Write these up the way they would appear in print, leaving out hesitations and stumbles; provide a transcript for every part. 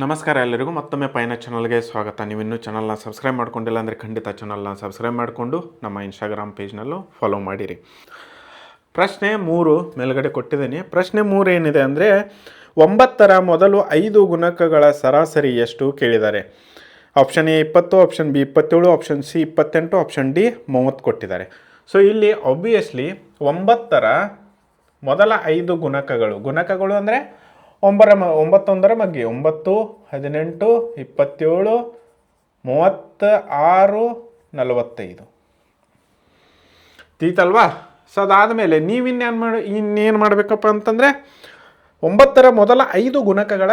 ನಮಸ್ಕಾರ ಎಲ್ಲರಿಗೂ ಮತ್ತೊಮ್ಮೆ ಪೈನ ಚಾನಲ್ಗೆ ಸ್ವಾಗತ. ನೀವು ಇನ್ನೂ ಚಾನಲ್ನ ಸಬ್ಸ್ಕ್ರೈಬ್ ಮಾಡ್ಕೊಂಡಿಲ್ಲ ಅಂದರೆ ಖಂಡಿತ ಚಾನಲ್ನ ಸಬ್ಸ್ಕ್ರೈಬ್ ಮಾಡಿಕೊಂಡು ನಮ್ಮ ಇನ್ಸ್ಟಾಗ್ರಾಮ್ ಪೇಜ್ನಲ್ಲೂ ಫಾಲೋ ಮಾಡಿರಿ. ಪ್ರಶ್ನೆ 3 ಮೇಲ್ಗಡೆ ಕೊಟ್ಟಿದ್ದೀನಿ. ಪ್ರಶ್ನೆ 3 ಏನಿದೆ ಅಂದರೆ 9ರ ಮೊದಲು 5 ಗುಣಕಗಳ ಸರಾಸರಿ ಎಷ್ಟು ಕೇಳಿದ್ದಾರೆ. Option A 20, option B 27, option C 28, option D 30 ಕೊಟ್ಟಿದ್ದಾರೆ. ಸೊ ಇಲ್ಲಿ ಆಬ್ವಿಯಸ್ಲಿ 9ರ ಮೊದಲ 5 ಗುಣಕಗಳು ಅಂದರೆ 9 ಮಗ್ಗಿ 9, 18, 27, 36, 45 ತೀತಲ್ವಾ. ಸೊ ಅದಾದಮೇಲೆ ಇನ್ನೇನು ಮಾಡಬೇಕಪ್ಪ ಅಂತಂದರೆ 9ರ ಮೊದಲ 5 ಗುಣಕಗಳ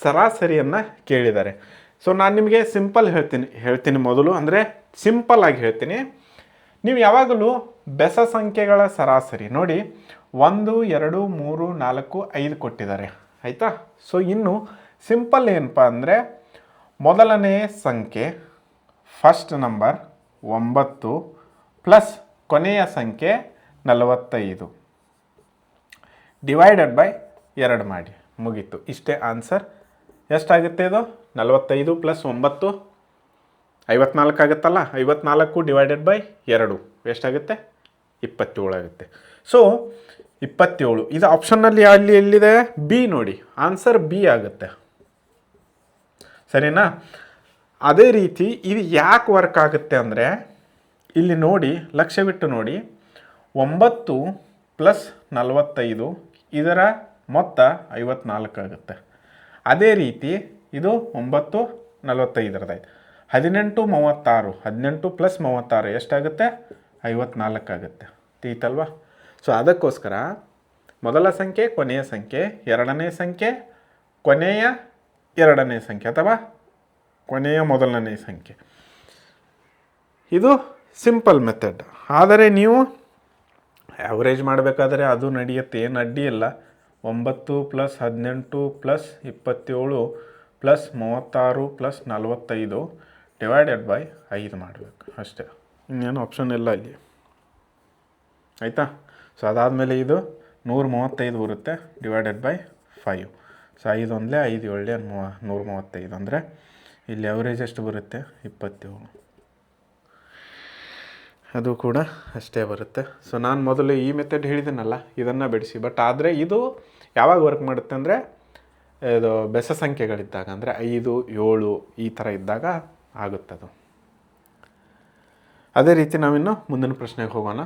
ಸರಾಸರಿಯನ್ನು ಕೇಳಿದ್ದಾರೆ. ಸೊ ನಾನು ನಿಮಗೆ ಸಿಂಪಲ್ ಹೇಳ್ತೀನಿ ಮೊದಲು, ಅಂದರೆ ಸಿಂಪಲ್ ಆಗಿ ಹೇಳ್ತೀನಿ. ನೀವು ಯಾವಾಗಲೂ ಬೆಸ ಸಂಖ್ಯೆಗಳ ಸರಾಸರಿ ನೋಡಿ 1, 2, 3, 4, 5 ಕೊಟ್ಟಿದ್ದಾರೆ ಆಯಿತಾ. ಸೊ ಇನ್ನು ಸಿಂಪಲ್ ಏನಪ್ಪ ಅಂದರೆ ಮೊದಲನೇ ಸಂಖ್ಯೆ ಫಸ್ಟ್ ನಂಬರ್ 9 ಪ್ಲಸ್ ಕೊನೆಯ ಸಂಖ್ಯೆ 45 ಡಿವೈಡೆಡ್ ಬೈ 2 ಮಾಡಿ ಮುಗೀತು. ಇಷ್ಟೇ ಆನ್ಸರ್. ಎಷ್ಟಾಗುತ್ತೆ ಇದು? 45 ಪ್ಲಸ್ 9 54 ಆಗುತ್ತಲ್ಲ. 54 ಡಿವೈಡೆಡ್ ಬೈ 2 ಎಷ್ಟಾಗುತ್ತೆ? 27 ಆಗುತ್ತೆ. ಸೊ 27 ಇದು ಆಪ್ಷನ್ನಲ್ಲಿ ಎಲ್ಲಿದೆ? ಬಿ ನೋಡಿ, ಆನ್ಸರ್ ಬಿ ಆಗುತ್ತೆ. ಸರಿನಾ? ಅದೇ ರೀತಿ ಇದು ಯಾಕೆ ವರ್ಕ್ ಆಗುತ್ತೆ ಅಂದರೆ ಇಲ್ಲಿ ನೋಡಿ, ಲಕ್ಷ್ಯವಿಟ್ಟು ನೋಡಿ, 9 ಪ್ಲಸ್ 45 ಇದರ ಮೊತ್ತ 54 ಆಗುತ್ತೆ. ಅದೇ ರೀತಿ ಇದು 9 45 18 36 18 ಪ್ಲಸ್ 36 ಎಷ್ಟಾಗುತ್ತೆ? 54 ಆಗುತ್ತೆ. ತೀತಲ್ವಾ. ಸೊ ಅದಕ್ಕೋಸ್ಕರ ಮೊದಲ ಸಂಖ್ಯೆ ಕೊನೆಯ ಸಂಖ್ಯೆ, ಎರಡನೇ ಸಂಖ್ಯೆ ಕೊನೆಯ ಎರಡನೇ ಸಂಖ್ಯೆ ಅಥವಾ ಕೊನೆಯ ಮೊದಲನೇ ಸಂಖ್ಯೆ, ಇದು ಸಿಂಪಲ್ ಮೆಥಡ್. ಆದರೆ ನೀವು ಆ್ಯಾವ್ರೇಜ್ ಮಾಡಬೇಕಾದ್ರೆ ಅದು ನಡೆಯುತ್ತೆ, ಏನು ಅಡ್ಡಿ ಇಲ್ಲ. 9 plus 18 plus 27 plus 36 plus 45 divided by 5 ಮಾಡಬೇಕು ಅಷ್ಟೇ, ಇನ್ನೇನು ಆಪ್ಷನ್ ಇಲ್ಲ ಇಲ್ಲಿ ಆಯಿತಾ. ಸೊ ಅದಾದಮೇಲೆ ಇದು 135 ಬರುತ್ತೆ ಡಿವೈಡೆಡ್ ಬೈ 5. ಸೊ 5 ಒಂದಲೇ 5 7 135 ಅಂದರೆ ಇಲ್ಲಿ ಅವರೇಜ್ ಎಷ್ಟು ಬರುತ್ತೆ? 27. ಅದು ಕೂಡ ಅಷ್ಟೇ ಬರುತ್ತೆ. ಸೊ ನಾನು ಮೊದಲು ಈ ಮೆಥಡ್ ಹೇಳಿದ್ದೀನಲ್ಲ, ಇದನ್ನು ಬಿಡಿಸಿ. ಬಟ್ ಆದರೆ ಇದು ಯಾವಾಗ ವರ್ಕ್ ಮಾಡುತ್ತೆ ಅಂದರೆ ಇದು ಬೆಸ ಸಂಖ್ಯೆಗಳಿದ್ದಾಗ, ಅಂದರೆ 5, 7 ಈ ಥರ ಇದ್ದಾಗ ಆಗುತ್ತದು. ಅದೇ ರೀತಿ ನಾವಿನ್ನು ಮುಂದಿನ ಪ್ರಶ್ನೆಗೆ ಹೋಗೋಣ.